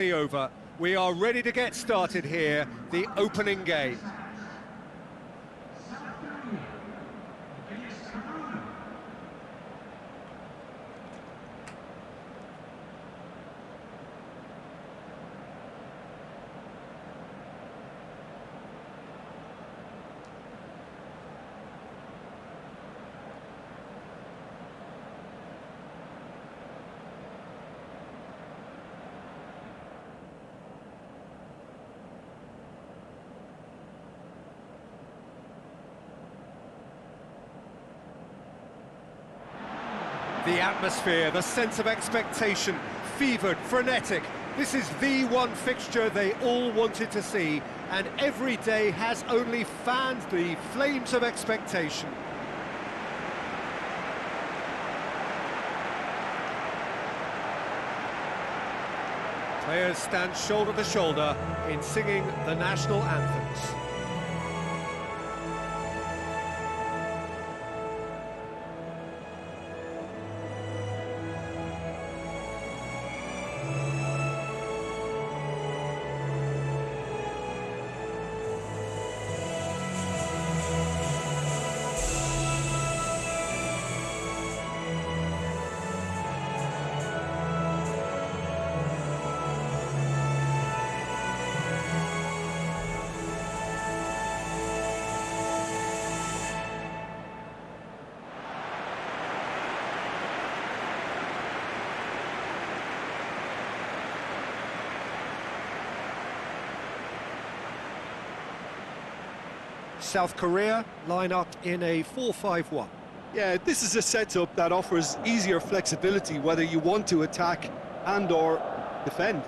Over. We are ready to get started here, the opening game. The atmosphere, the sense of expectation, fevered, frenetic. This is the one fixture they all wanted to see, and every day has only fanned the flames of expectation. Players stand shoulder to shoulder in singing the national anthems. South Korea line up in a 4-5-1. Yeah, this is a setup that offers easier flexibility whether you want to attack and/or defend.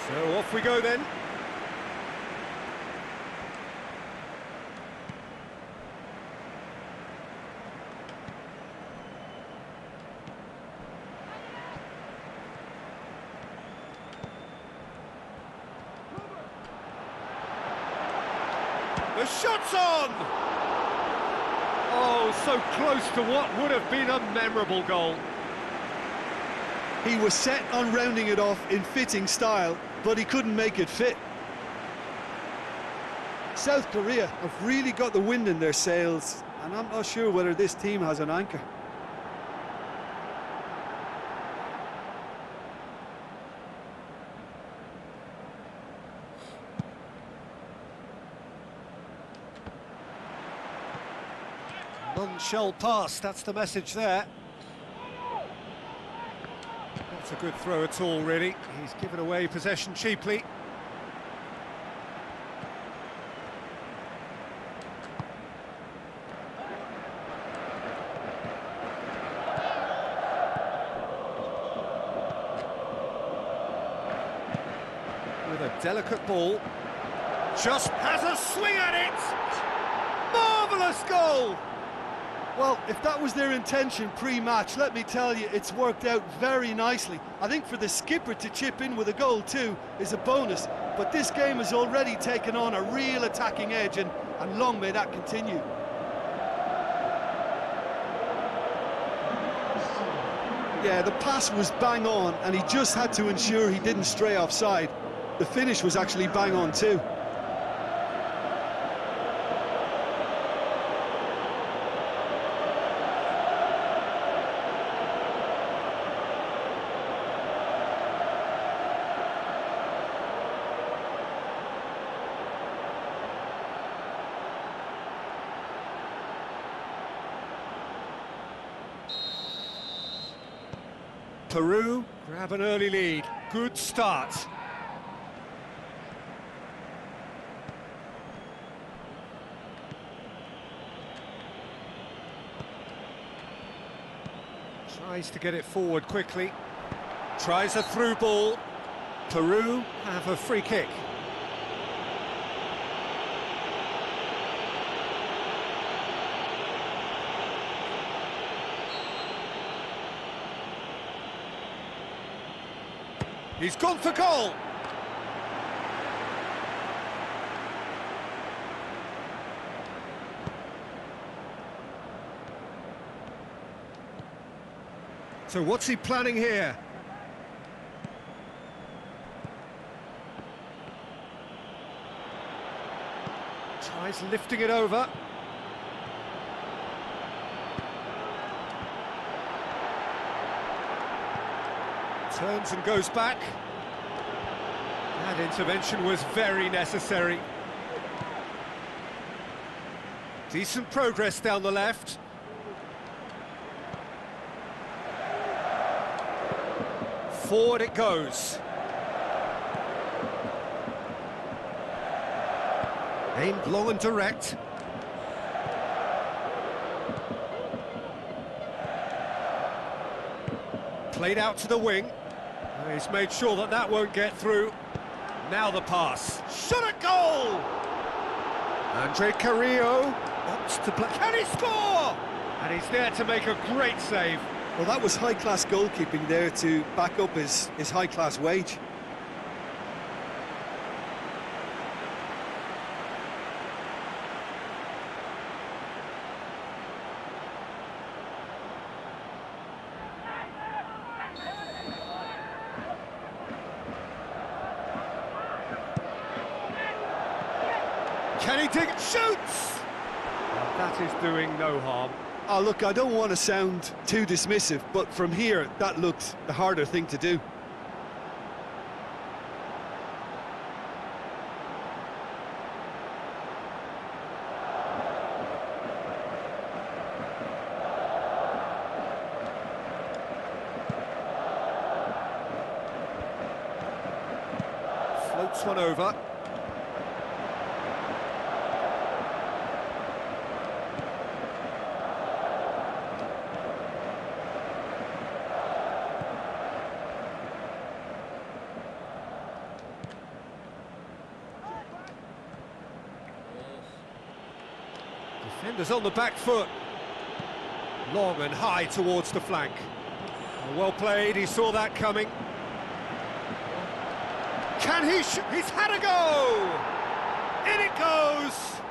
So off we go then. The shot's on! Oh, so close to what would have been a memorable goal. He was set on rounding it off in fitting style, but he couldn't make it fit. South Korea have really got the wind in their sails, and I'm not sure whether this team has an anchor. None shall pass, that's the message there. Not a good throw at all, really. He's given away possession cheaply. With a delicate ball. Just has a swing at it! Marvellous goal! Well, if that was their intention pre-match, let me tell you, it's worked out very nicely. I think for the skipper to chip in with a goal too is a bonus, but this game has already taken on a real attacking edge, and long may that continue. Yeah, the pass was bang on, and he just had to ensure he didn't stray offside. The finish was actually bang on too. Peru grab an early lead. Good start. Tries to get it forward quickly. Tries a through ball. Peru have a free kick. He's gone for goal. So what's he planning here? Tries lifting it over. Turns and goes back. That intervention was very necessary. Decent progress down the left. Forward it goes. Aimed long and direct. Played out to the wing. He's made sure that that won't get through. Now the pass. Shot at goal! Andre Carrillo opts to play. Can he score? And he's there to make a great save. Well, that was high-class goalkeeping there to back up his high-class wage. Can he dig? Shoots! That is doing no harm. Oh, look, I don't want to sound too dismissive, but from here, that looked the harder thing to do. Floats one over. Defenders on the back foot. Long and high towards the flank. Well played, he saw that coming. Can he shoot? He's had a go! In it goes!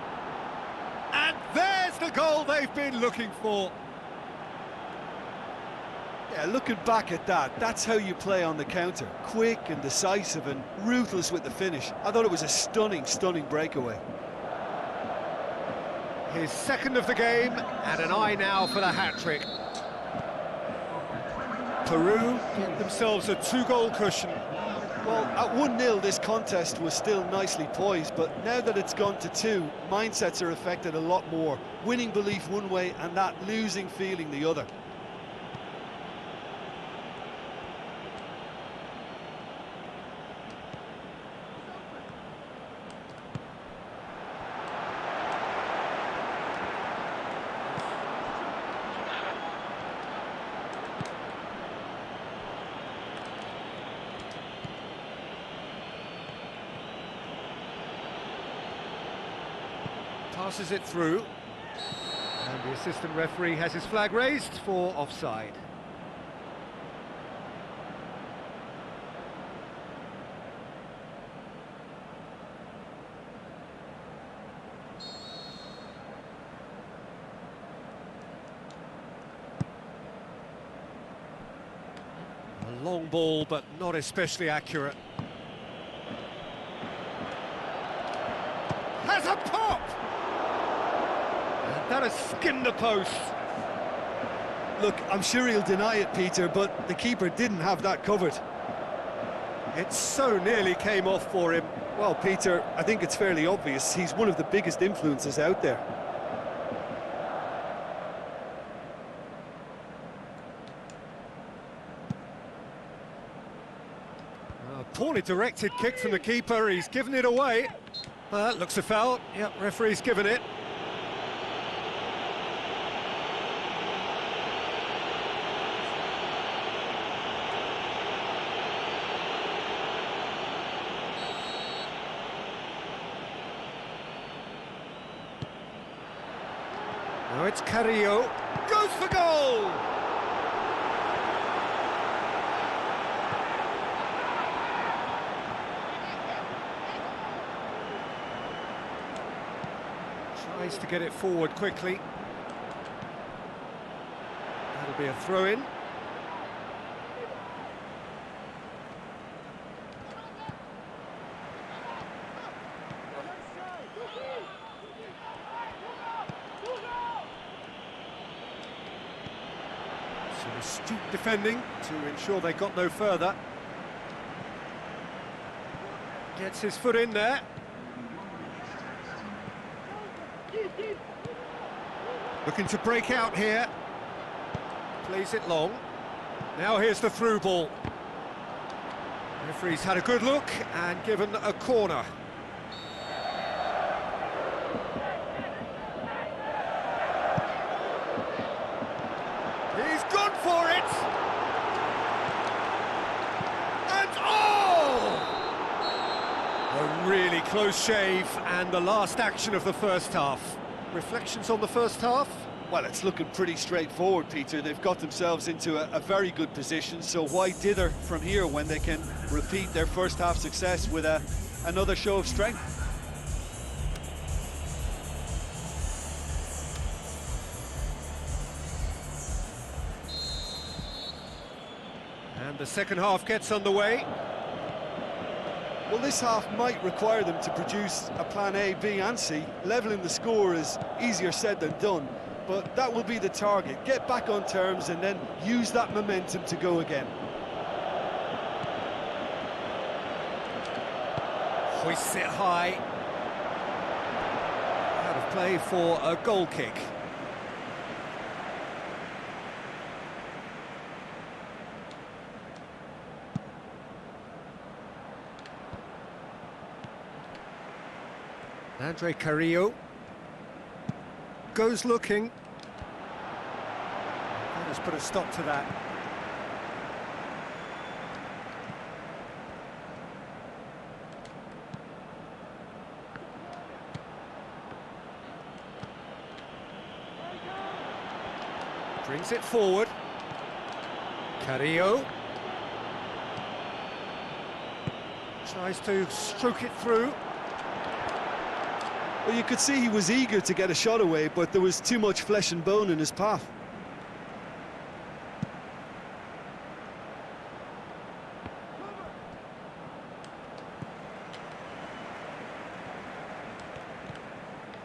And there's the goal they've been looking for. Yeah, looking back at that, that's how you play on the counter. Quick and decisive and ruthless with the finish. I thought it was a stunning, stunning breakaway. His second of the game, and an eye now for the hat-trick. Peru get themselves a two-goal cushion. Well, at 1-0 this contest was still nicely poised, but now that it's gone to 2, mindsets are affected a lot more. Winning belief one way and that losing feeling the other. Passes it through, and the assistant referee has his flag raised for offside. A long ball, but not especially accurate. Has a pop! That has skimmed the post. Look, I'm sure he'll deny it, Peter, but the keeper didn't have that covered. It so nearly came off for him. Well, Peter, I think it's fairly obvious. He's one of the biggest influences out there. A poorly directed kick from the keeper. He's given it away. Looks a foul. Yep, referee's given it. Now it's Carrillo, goes for goal! Tries to get it forward quickly. That'll be a throw-in. Some astute defending to ensure they got no further. Gets his foot in there. Looking to break out here. Plays it long. Now here's the through ball. Referee's had a good look and given a corner. He's gone for it! And oh! A really close shave and the last action of the first half. Reflections on the first half? Well, it's looking pretty straightforward, Peter. They've got themselves into a very good position, so why dither from here when they can repeat their first half success with another show of strength? And the second half gets underway. Well, this half might require them to produce a plan A, B and C. Levelling the score is easier said than done, but that will be the target. Get back on terms and then use that momentum to go again. Hoists it high. Out of play for a goal kick. Andre Carrillo goes looking. That has put a stop to that. Brings it forward. Carrillo tries to stroke it through. Well, you could see he was eager to get a shot away, but there was too much flesh and bone in his path.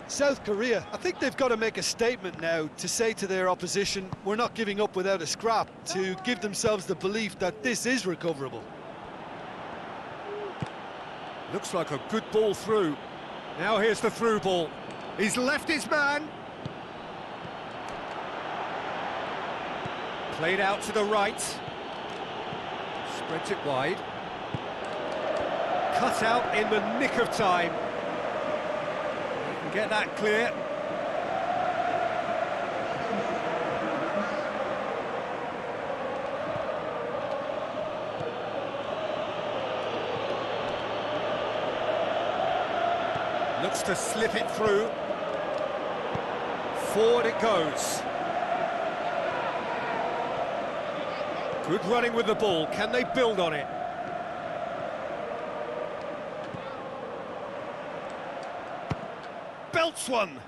South Korea, I think they've got to make a statement now to say to their opposition, we're not giving up without a scrap, to give themselves the belief that this is recoverable. Looks like a good ball through. Now here's the through ball. He's left his man. Played out to the right. Spreads it wide. Cut out in the nick of time. You can get that clear. Looks to slip it through. Forward it goes. Good running with the ball. Can they build on it? Belts one.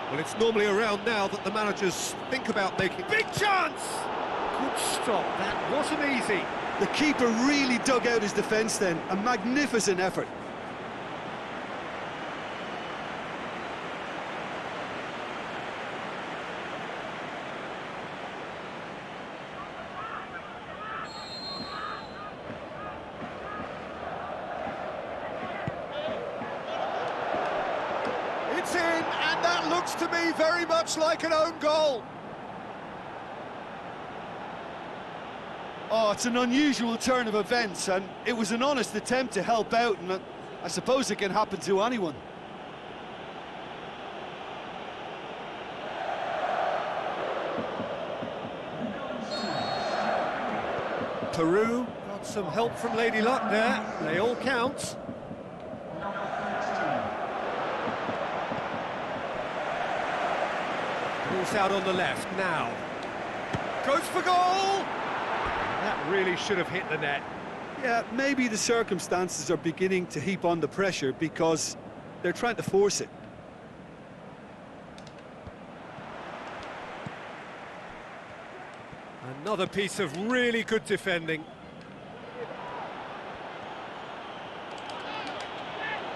Well, it's normally around now that the managers think about making... Big chance! Good stop, that wasn't easy. The keeper really dug out his defence then, a magnificent effort. It's in, and that looks to me very much like an own goal. Oh, it's an unusual turn of events, and it was an honest attempt to help out, and I suppose it can happen to anyone. Peru got some help from Lady Luck there. They all count. Ball's out on the left now. Goes for goal! That really should have hit the net. Yeah, maybe the circumstances are beginning to heap on the pressure because they're trying to force it. Another piece of really good defending.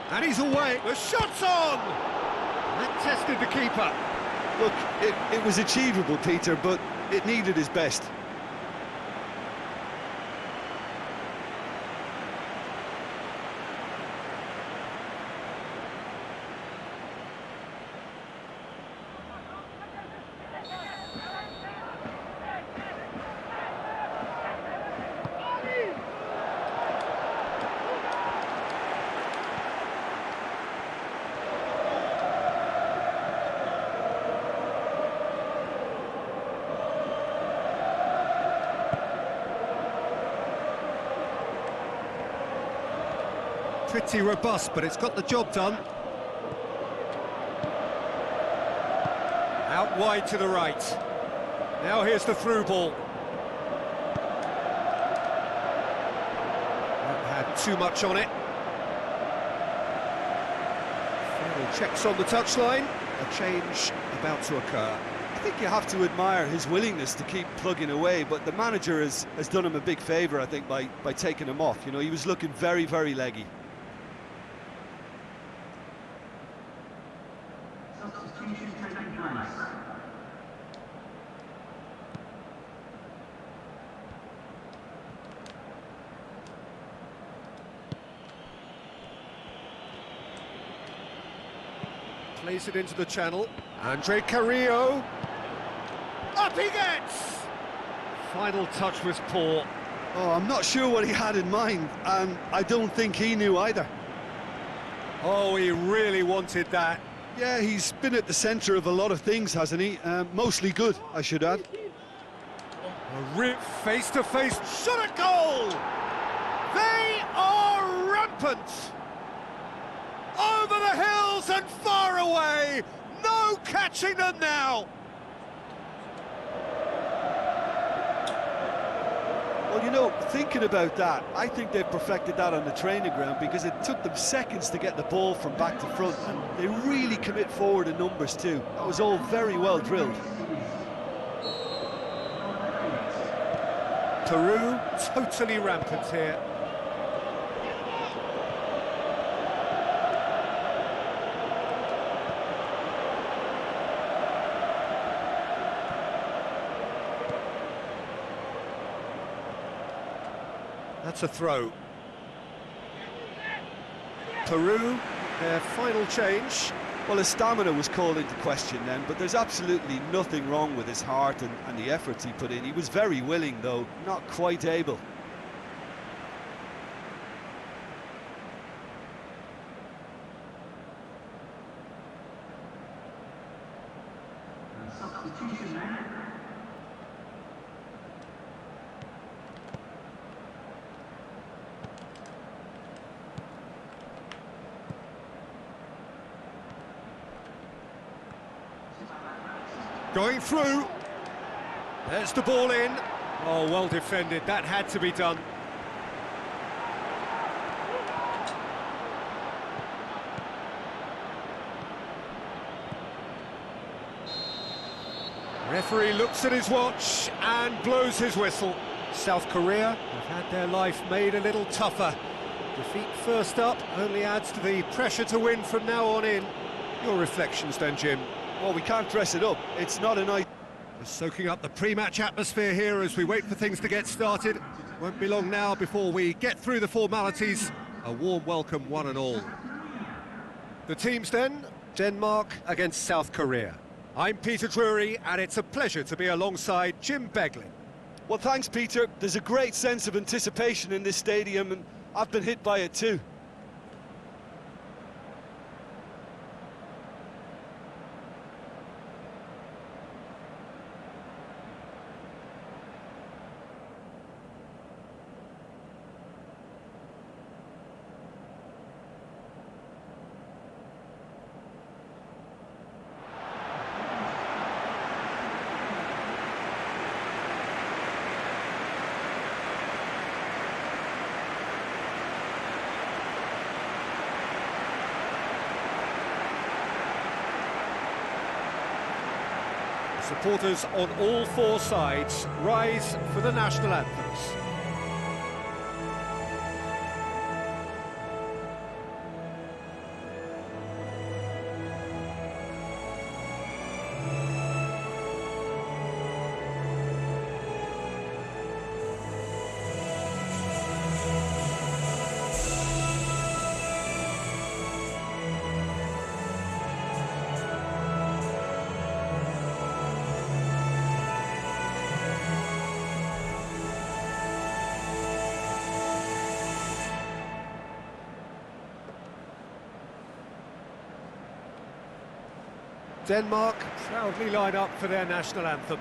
And he's away. The shot's on! That tested the keeper. Look, it was achievable, Peter, but it needed his best. Pretty robust, but it's got the job done. Out wide to the right. Now here's the through ball. Not had too much on it. Final checks on the touchline. A change about to occur. I think you have to admire his willingness to keep plugging away, but the manager has done him a big favour, I think, by taking him off. You know, he was looking very, very leggy. Plays it into the channel. Andre Carrillo. Up he gets! Final touch was poor. Oh, I'm not sure what he had in mind, and I don't think he knew either. Oh, he really wanted that. Yeah, he's been at the centre of a lot of things, hasn't he? Mostly good, I should add. A rip face-to-face shot at goal! They are rampant! Over the hills and far away! No catching them now! Well, you know, thinking about that, I think they've perfected that on the training ground because it took them seconds to get the ball from back to front, and they really commit forward in numbers too. That was all very well drilled. Peru totally rampant here. That's a throw. Peru, their final change. Well, his stamina was called into question then, but there's absolutely nothing wrong with his heart and the efforts he put in. He was very willing, though, not quite able. Substitution man. Going through. There's the ball in. Oh, well defended. That had to be done. Referee looks at his watch and blows his whistle. South Korea have had their life made a little tougher. Defeat first up only adds to the pressure to win from now on in. Your reflections then, Jim? Well, we can't dress it up. It's not a night. Just soaking up the pre-match atmosphere here as we wait for things to get started. Won't be long now before we get through the formalities. A warm welcome, one and all. The teams then, Denmark against South Korea. I'm Peter Drury, and it's a pleasure to be alongside Jim Beglin. Well, thanks, Peter. There's a great sense of anticipation in this stadium, and I've been hit by it too. Supporters on all four sides rise for the national anthems. Denmark proudly line up for their national anthem.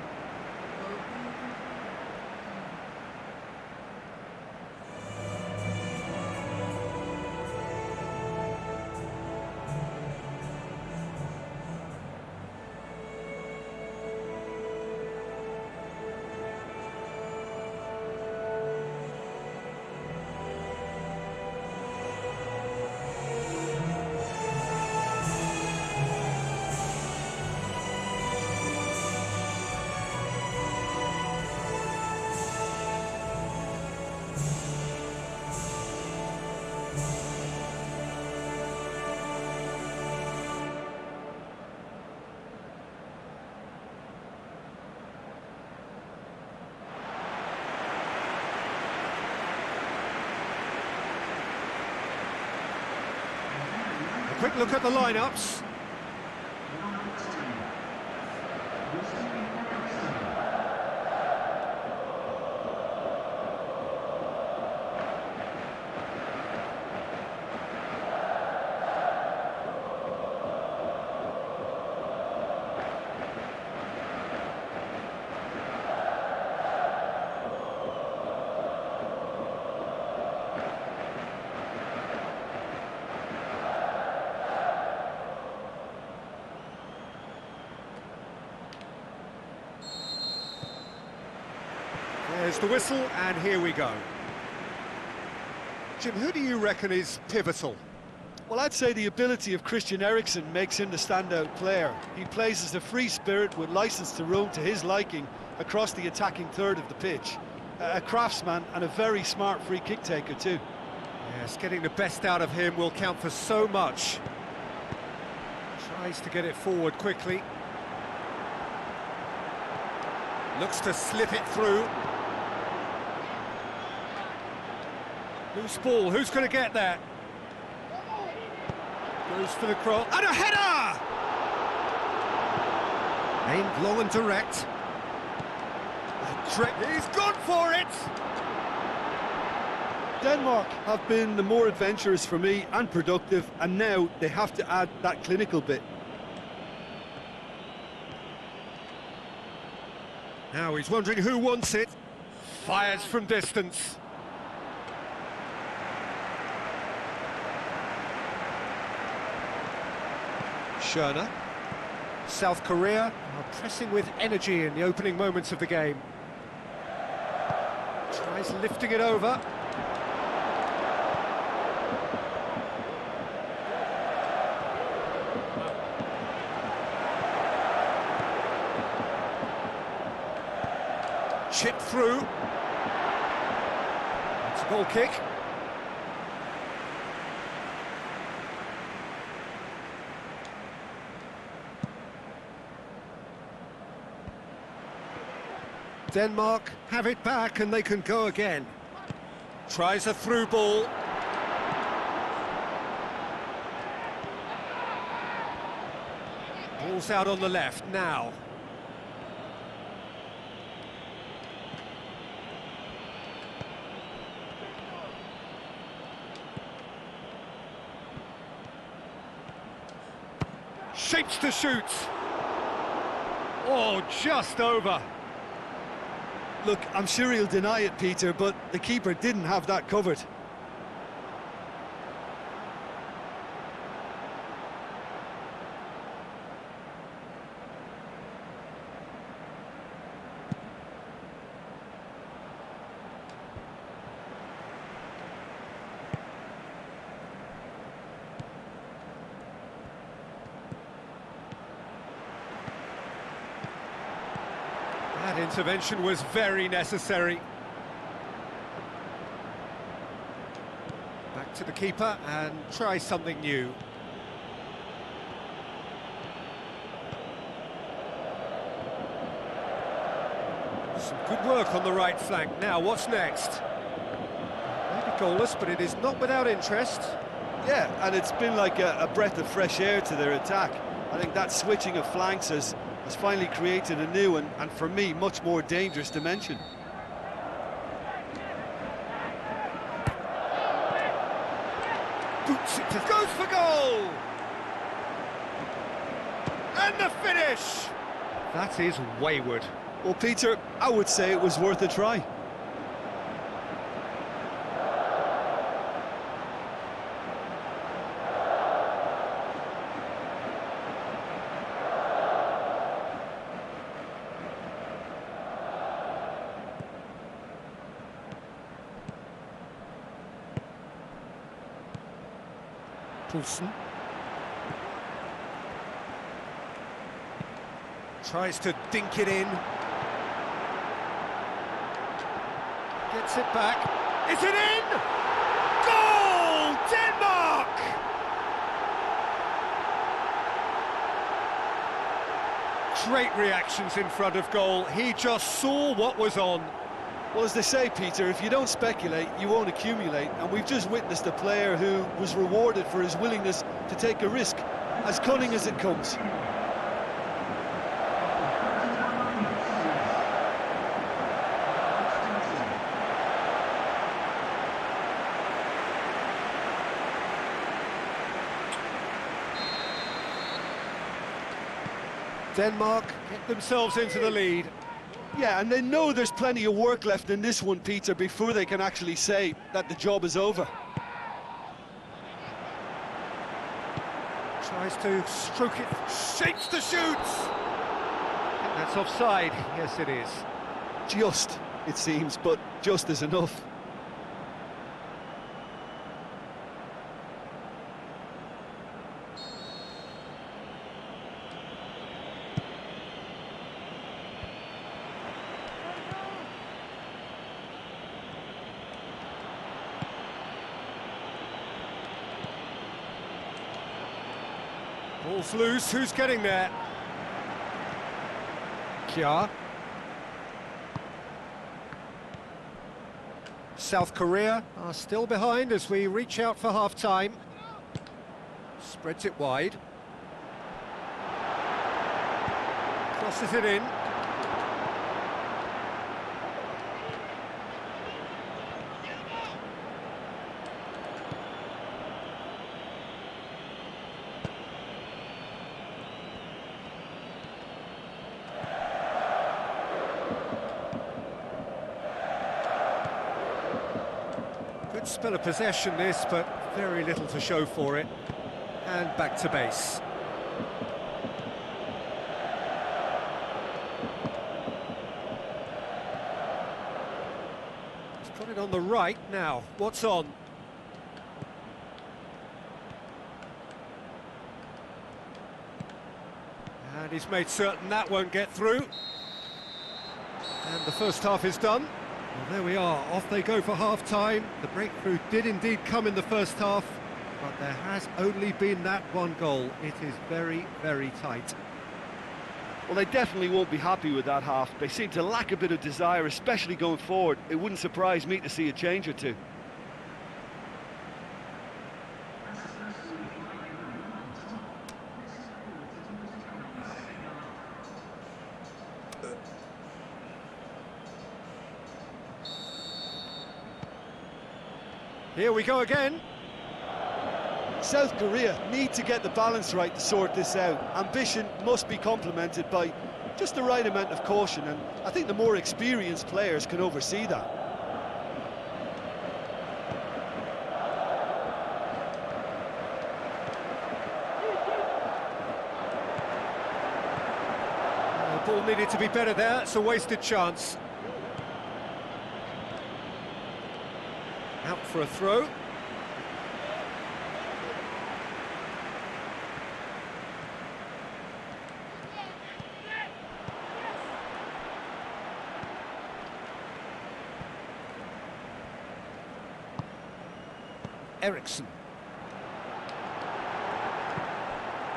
Quick look at the lineups. There's the whistle, and here we go. Jim, who do you reckon is pivotal? Well, I'd say the ability of Christian Eriksen makes him the standout player. He plays as a free spirit with licence to roam to his liking across the attacking third of the pitch. A craftsman and a very smart free kick taker too. Yes, getting the best out of him will count for so much. Tries to get it forward quickly. Looks to slip it through. Loose ball, who's going to get there? Goes for the cross, and a header! Aimed long and direct. He's gone for it! Denmark have been the more adventurous for me and productive, and now they have to add that clinical bit. Now he's wondering who wants it. Fires from distance. Schöne. South Korea are pressing with energy in the opening moments of the game. Tries lifting it over. Chip through. It's a goal kick. Denmark have it back and they can go again. Tries a through ball. Ball's out on the left now. Shapes to shoot. Oh, just over. Look, I'm sure he'll deny it, Peter, but the keeper didn't have that covered. That intervention was very necessary. Back to the keeper and try something new. Some good work on the right flank. Now, what's next? Maybe goalless, but it is not without interest. Yeah, and it's been like a breath of fresh air to their attack. I think that switching of flanks has finally created a new and for me, much more dangerous dimension. Boots it to... goes for goal! And the finish! That is wayward. Well, Peter, I would say it was worth a try. Poulsen tries to dink it in. Gets it back. Is it in? Goal! Denmark! Great reactions in front of goal. He just saw what was on. Well, as they say, Peter, if you don't speculate, you won't accumulate. And we've just witnessed a player who was rewarded for his willingness to take a risk, as cunning as it comes. Denmark get themselves into the lead. Yeah, and they know there's plenty of work left in this one, Peter, before they can actually say that the job is over. Tries to stroke it, shakes to shoot! That's offside, yes it is. Just, it seems, but just is enough. Ball's loose, who's getting there? Kja. South Korea are still behind as we reach out for half-time. Spreads it wide. Crosses it in. Good spell of possession this, but very little to show for it. And back to base. He's got it on the right now. What's on? And he's made certain that won't get through. And the first half is done. Well, there we are, off they go for half-time. The breakthrough did indeed come in the first half, but there has only been that one goal. It is very, very tight. Well, they definitely won't be happy with that half. They seem to lack a bit of desire, especially going forward. It wouldn't surprise me to see a change or two. Here we go again. South Korea need to get the balance right to sort this out. Ambition must be complemented by just the right amount of caution, and I think the more experienced players can oversee that. The ball needed to be better there. It's a wasted chance. Out for a throw. Ericsson.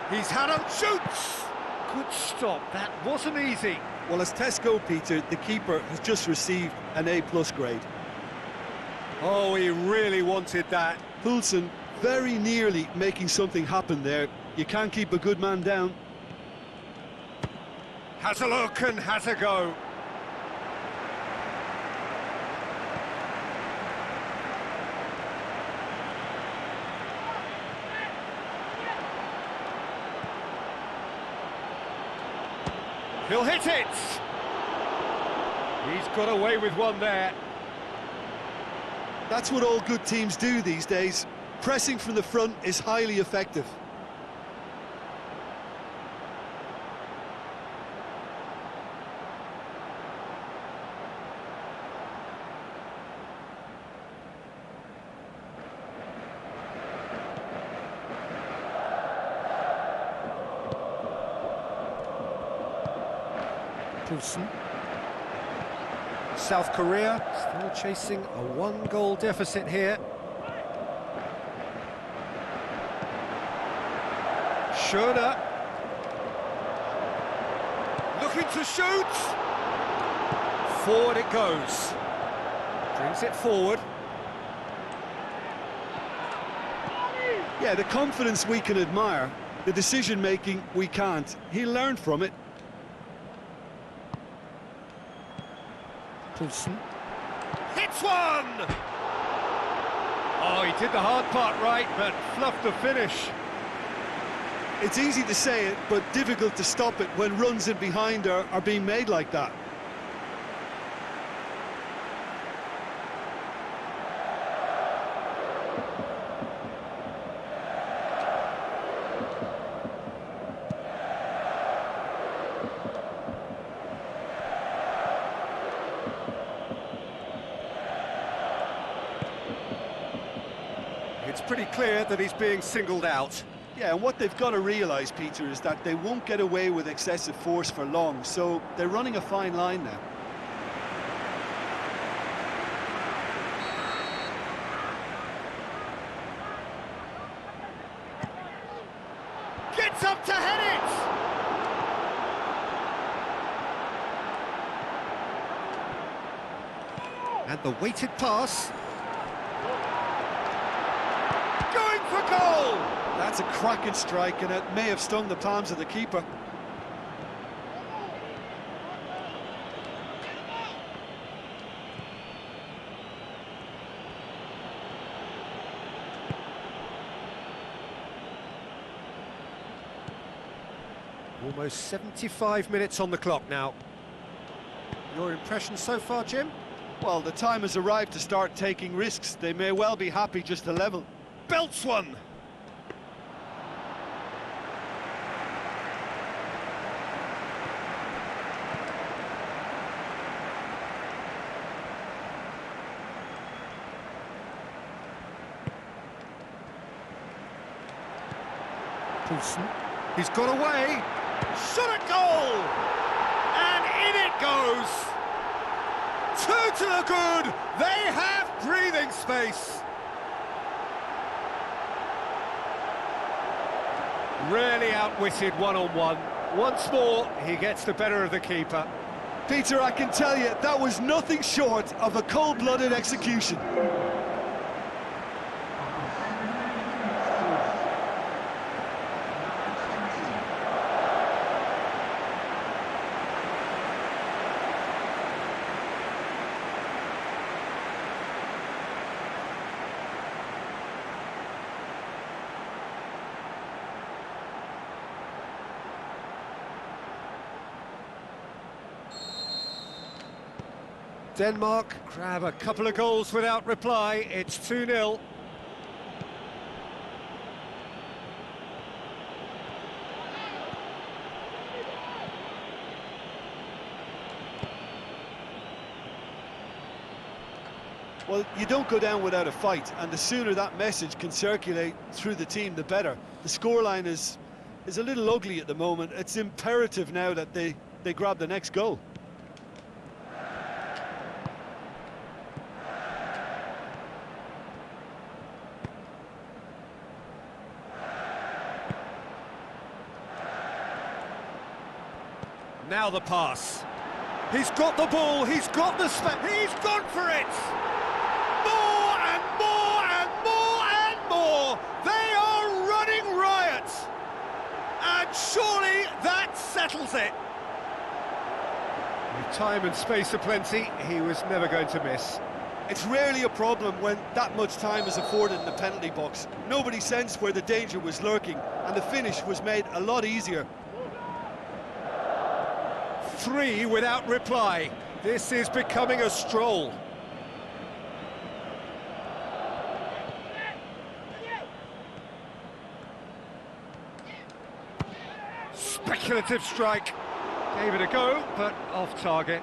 He's had a shoots! Good stop, that wasn't easy. Well, as tests go, Peter, the keeper has just received an A+ grade. Oh, he really wanted that. Poulsen very nearly making something happen there. You can't keep a good man down. Has a look and has a go. He'll hit it! He's got away with one there. That's what all good teams do these days. Pressing from the front is highly effective. Poulsen. South Korea still chasing a one-goal deficit here. Schöner. Looking to shoot. Forward it goes. Brings it forward. Yeah, the confidence we can admire, the decision-making we can't. He learned from it. Poulsen. Hits one! Oh, he did the hard part right, but fluffed the finish. It's easy to say it, but difficult to stop it when runs in behind are being made like that. It's pretty clear that he's being singled out. Yeah, and what they've got to realise, Peter, is that they won't get away with excessive force for long, so they're running a fine line now. Gets up to head it! And the weighted pass. Going for goal! That's a cracking strike, and it may have stung the palms of the keeper. Almost 75 minutes on the clock now. Your impression so far, Jim? Well, the time has arrived to start taking risks. They may well be happy just to level. Belts one! Poulsen. He's got away. Shot at goal! And in it goes! Two to the good! They have breathing space! Really outwitted one-on-one. Once more, he gets the better of the keeper. Peter, I can tell you, that was nothing short of a cold-blooded execution. Denmark grab a couple of goals without reply. It's 2-0. Well, you don't go down without a fight, and the sooner that message can circulate through the team, the better. The scoreline is a little ugly at the moment. It's imperative now that they grab the next goal. Now the pass. He's got the ball, he's got the space, he's gone for it! More and more and more and more! They are running riot! And surely that settles it! With time and space aplenty, he was never going to miss. It's rarely a problem when that much time is afforded in the penalty box. Nobody sensed where the danger was lurking, and the finish was made a lot easier. 3 without reply. This is becoming a stroll. Speculative strike. Gave it a go, but off target.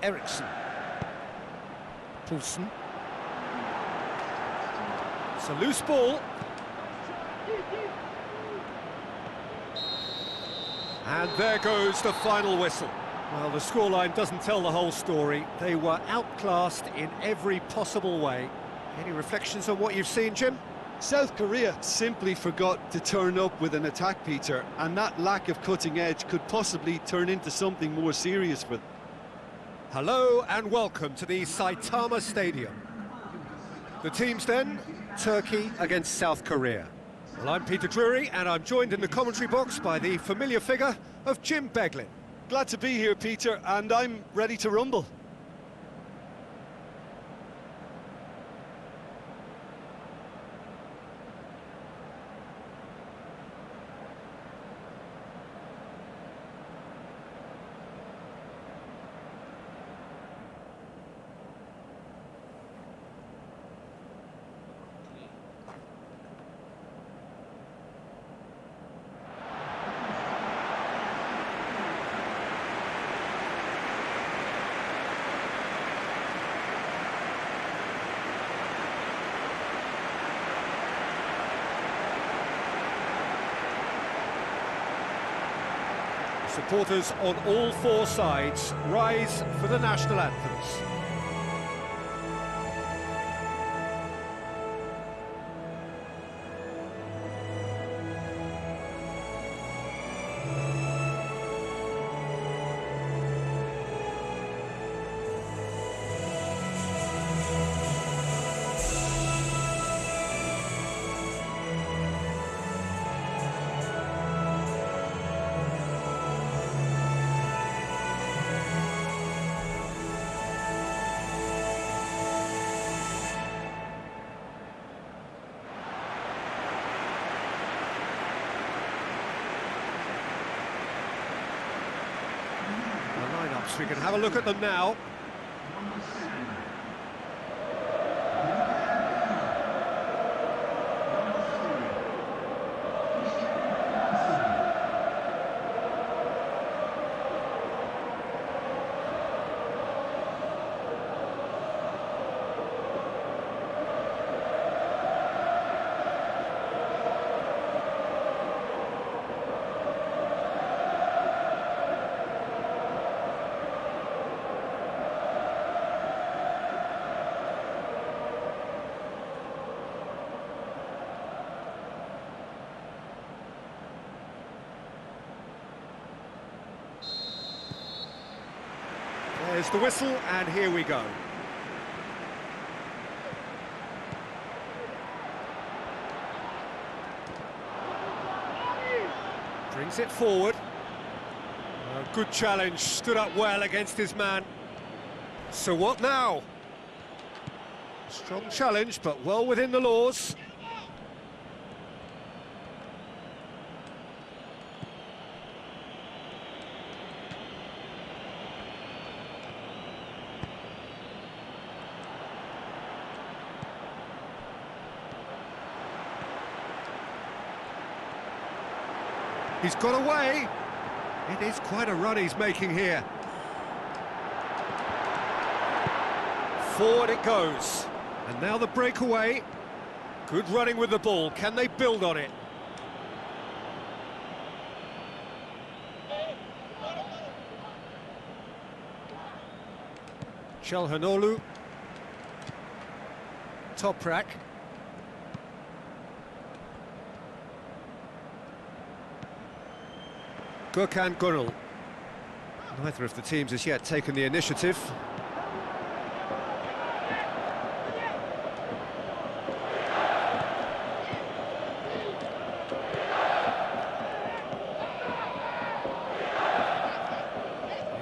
Eriksson. Poulsen. It's a loose ball. And there goes the final whistle. Well, the scoreline doesn't tell the whole story. They were outclassed in every possible way. Any reflections on what you've seen, Jim? South Korea simply forgot to turn up with an attack, Peter, and that lack of cutting edge could possibly turn into something more serious for them. Hello and welcome to the Saitama Stadium. The teams then, Turkey against South Korea. Well, I'm Peter Drury and I'm joined in the commentary box by the familiar figure of Jim Beglin. Glad to be here, Peter, and I'm ready to rumble. Supporters on all 4 sides rise for the national anthems. We can have a look at them now. There's the whistle, and here we go. Brings it forward. A good challenge, stood up well against his man. So what now? Strong challenge, but well within the laws. He's got away. It is quite a run he's making here. Forward it goes. And now the breakaway. Good running with the ball. Can they build on it? Chelhanoglu. Toprak. Gökhan Gönül. Neither of the teams has yet taken the initiative.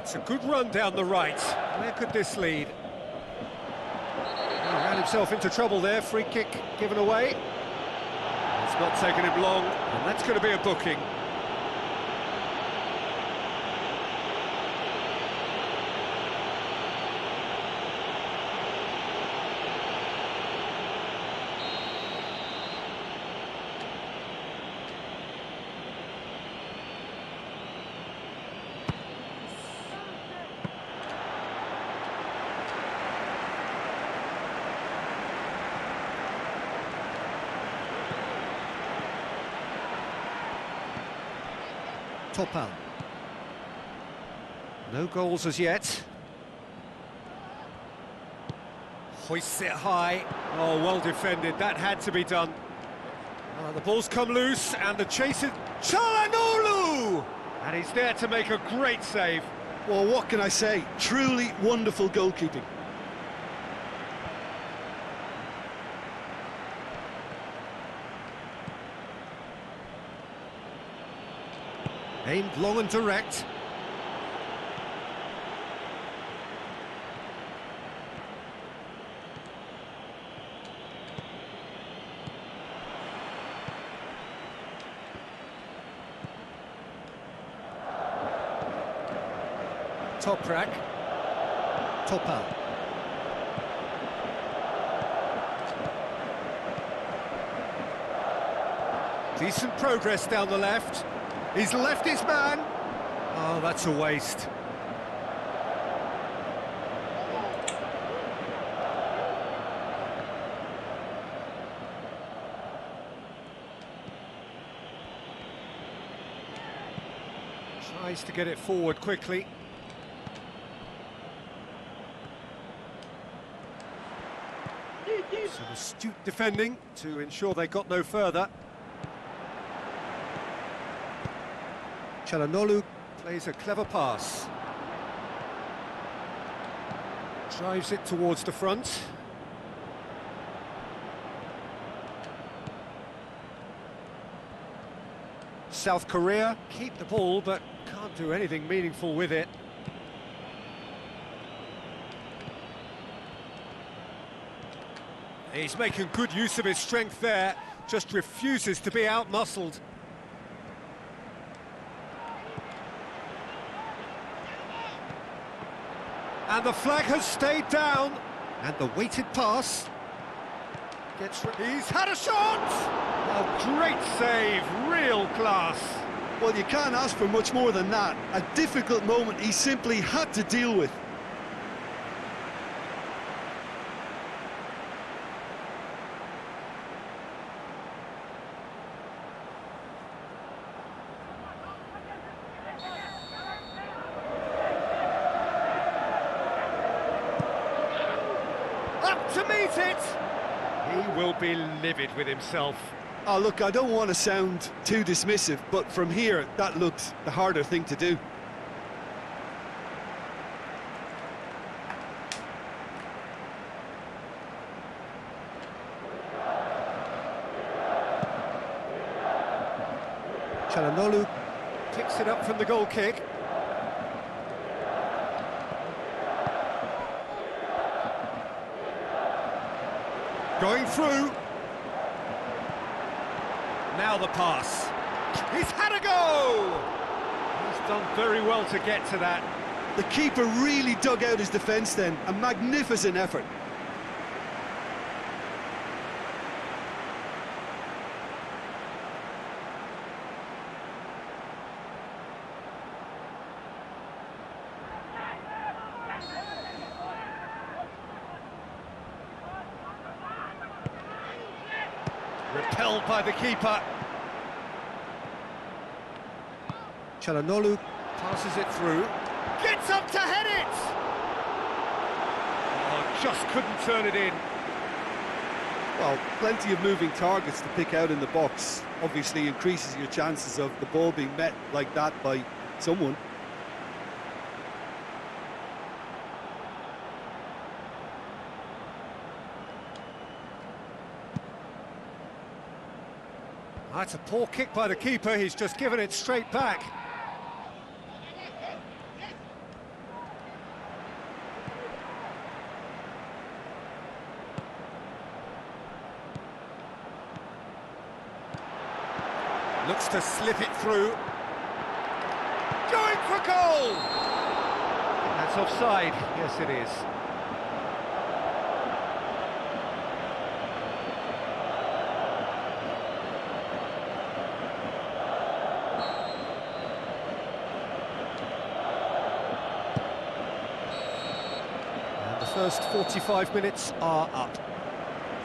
It's a good run down the right. Where could this lead? He ran himself into trouble there. Free kick given away. It's not taken him long, and that's going to be a booking. Topal. No goals as yet. Hoists it high. Oh, well defended. That had to be done. The ball's come loose, and the chase is Chelhanoglu! And he's there to make a great save. Well, what can I say? Truly wonderful goalkeeping. Aimed long and direct. Toprak. Topal. Decent progress down the left. He's left his man. Oh, that's a waste. Tries to get it forward quickly. Some astute defending to ensure they got no further. Chelhanoglu plays a clever pass. Drives it towards the front. South Korea keep the ball but can't do anything meaningful with it. He's making good use of his strength there, just refuses to be out-muscled. And the flag has stayed down, and the weighted pass gets... He's had a shot! A great save, real class. Well, you can't ask for much more than that. A difficult moment he simply had to deal with. Up to meet it! He will be livid with himself. Oh, look, I don't want to sound too dismissive, but from here, that looked the harder thing to do. Chelhanoglu picks it up from the goal kick. Going through. Now the pass. He's had a go! He's done very well to get to that. The keeper really dug out his defence then. A magnificent effort. Repelled by the keeper. Çalhanoğlu passes it through. Gets up to head it! Oh, just couldn't turn it in. Well, plenty of moving targets to pick out in the box. Obviously increases your chances of the ball being met like that by someone. That's a poor kick by the keeper, he's just given it straight back. Looks to slip it through. Going for goal! That's offside, yes it is. And the first 45 minutes are up.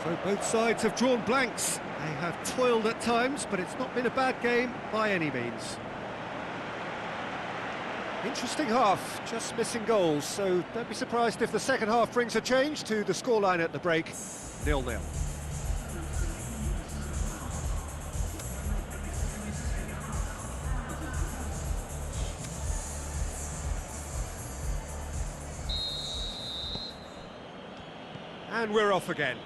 So both sides have drawn blanks. They have toiled at times, but it's not been a bad game by any means. Interesting half, just missing goals, so don't be surprised if the second half brings a change to the scoreline at the break, 0-0. And we're off again.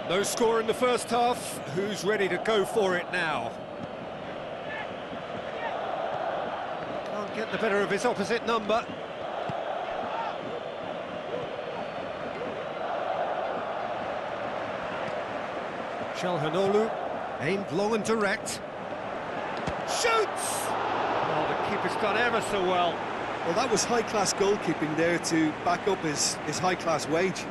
No score in the first half. Who's ready to go for it now? Can't get the better of his opposite number. Çalhanoğlu, aimed long and direct. Shoots! Oh, the keeper's done ever so well. Well, that was high-class goalkeeping there to back up his high-class wage.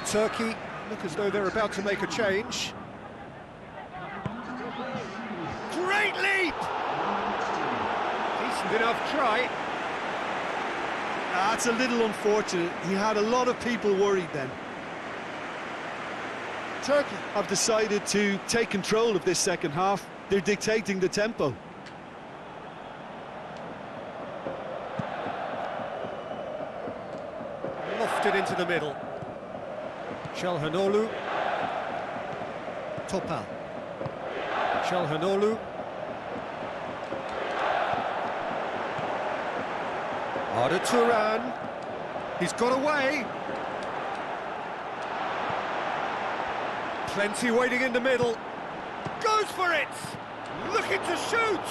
Turkey look as though they're about to make a change. Great leap! Decent enough try. That's a little unfortunate. He had a lot of people worried then. Turkey have decided to take control of this second half. They're dictating the tempo. Lofted into the middle. Çalhanoğlu. Topal. Çalhanoğlu. Arda Turan. He's got away. Plenty waiting in the middle. Goes for it. Looking to shoot.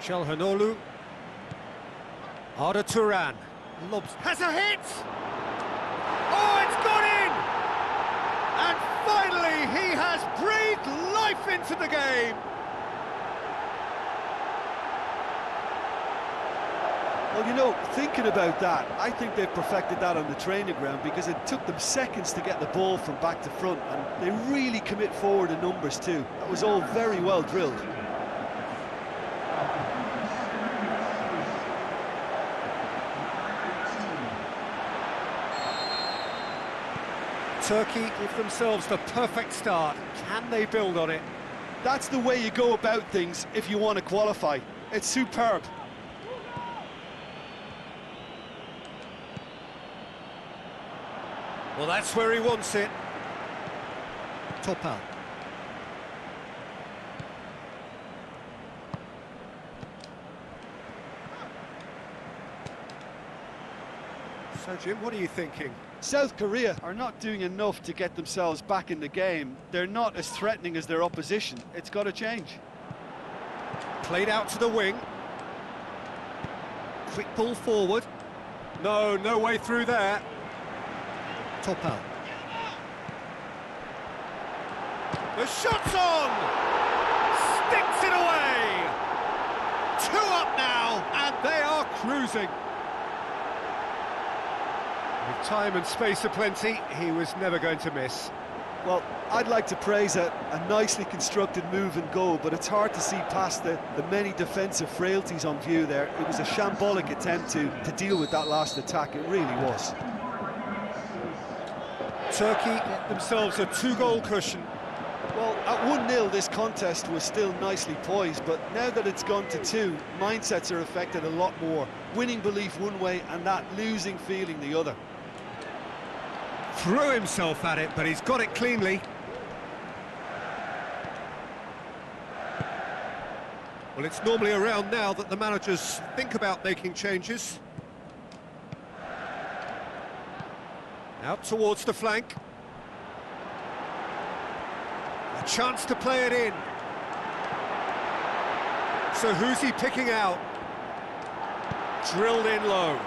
Çalhanoğlu. Arda Turan. Lobs. Has a hit! Oh, it's gone in! And finally, he has breathed life into the game! Well, you know, thinking about that, I think they've perfected that on the training ground because it took them seconds to get the ball from back to front, and they really commit forward in numbers too. That was all very well drilled. Turkey give themselves the perfect start. Can they build on it? That's the way you go about things if you want to qualify. It's superb. Well, that's where he wants it. Topal. So, Jim, what are you thinking? South Korea are not doing enough to get themselves back in the game. They're not as threatening as their opposition. It's got to change. Played out to the wing. Quick ball forward. No way through there. Topal. The shot's on! Sticks it away! 2 up now! cruising. With time and space aplenty, he was never going to miss. Well, I'd like to praise a nicely constructed move and goal, but it's hard to see past the many defensive frailties on view there. It was a shambolic attempt to deal with that last attack, it really was. Turkey get themselves a 2-goal cushion. Well, at 1-0 this contest was still nicely poised, but now that it's gone to 2, mindsets are affected a lot more. Winning belief one way and that losing feeling the other. Threw himself at it, but he's got it cleanly. Well, it's normally around now that the managers think about making changes. Out towards the flank. A chance to play it in. So who's he picking out? Drilled in low.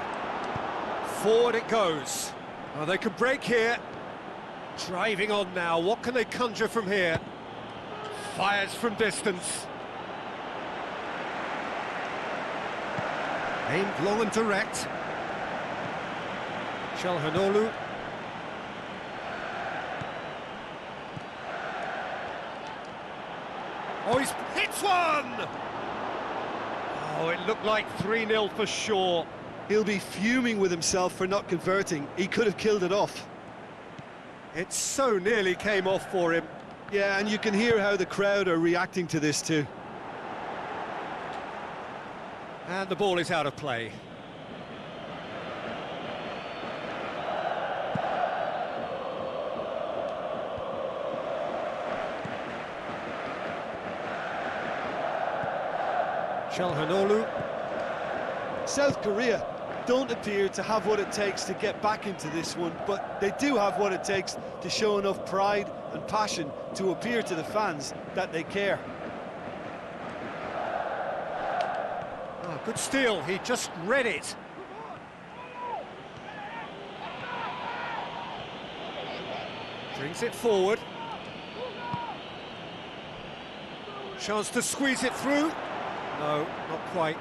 Forward it goes. Oh, they can break here. Driving on now. What can they conjure from here? Fires from distance. Aimed long and direct. Çalhanoğlu. Oh, he's hit one! Oh, it looked like 3-0 for sure. He'll be fuming with himself for not converting. He could have killed it off. It so nearly came off for him. Yeah, and you can hear how the crowd are reacting to this too. And the ball is out of play. Çalhanoğlu. South Korea don't appear to have what it takes to get back into this one, but they do have what it takes to show enough pride and passion to appear to the fans that they care. Oh, good steal, he just read it. Brings it forward. Chance to squeeze it through. No, not quite.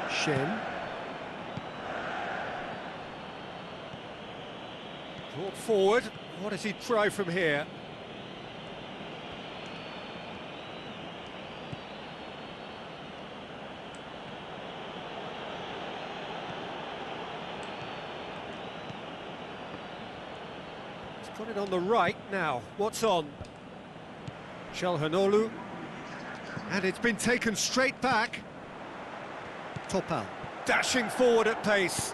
Shen. Brought forward. What does he try from here? He's got it on the right now. What's on? Çalhanoğlu. And it's been taken straight back. Topal. Dashing forward at pace.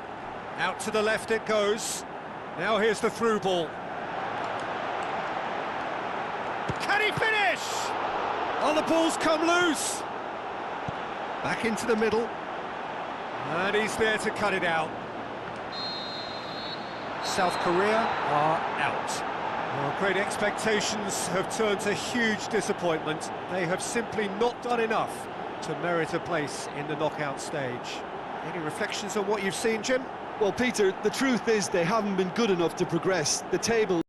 Out to the left it goes. Now here's the through ball. Can he finish? Oh, the ball's come loose. Back into the middle. And he's there to cut it out. South Korea are out. Well, great expectations have turned to huge disappointment. They have simply not done enough to merit a place in the knockout stage. Any reflections on what you've seen, Jim? Well, Peter, the truth is they haven't been good enough to progress. The table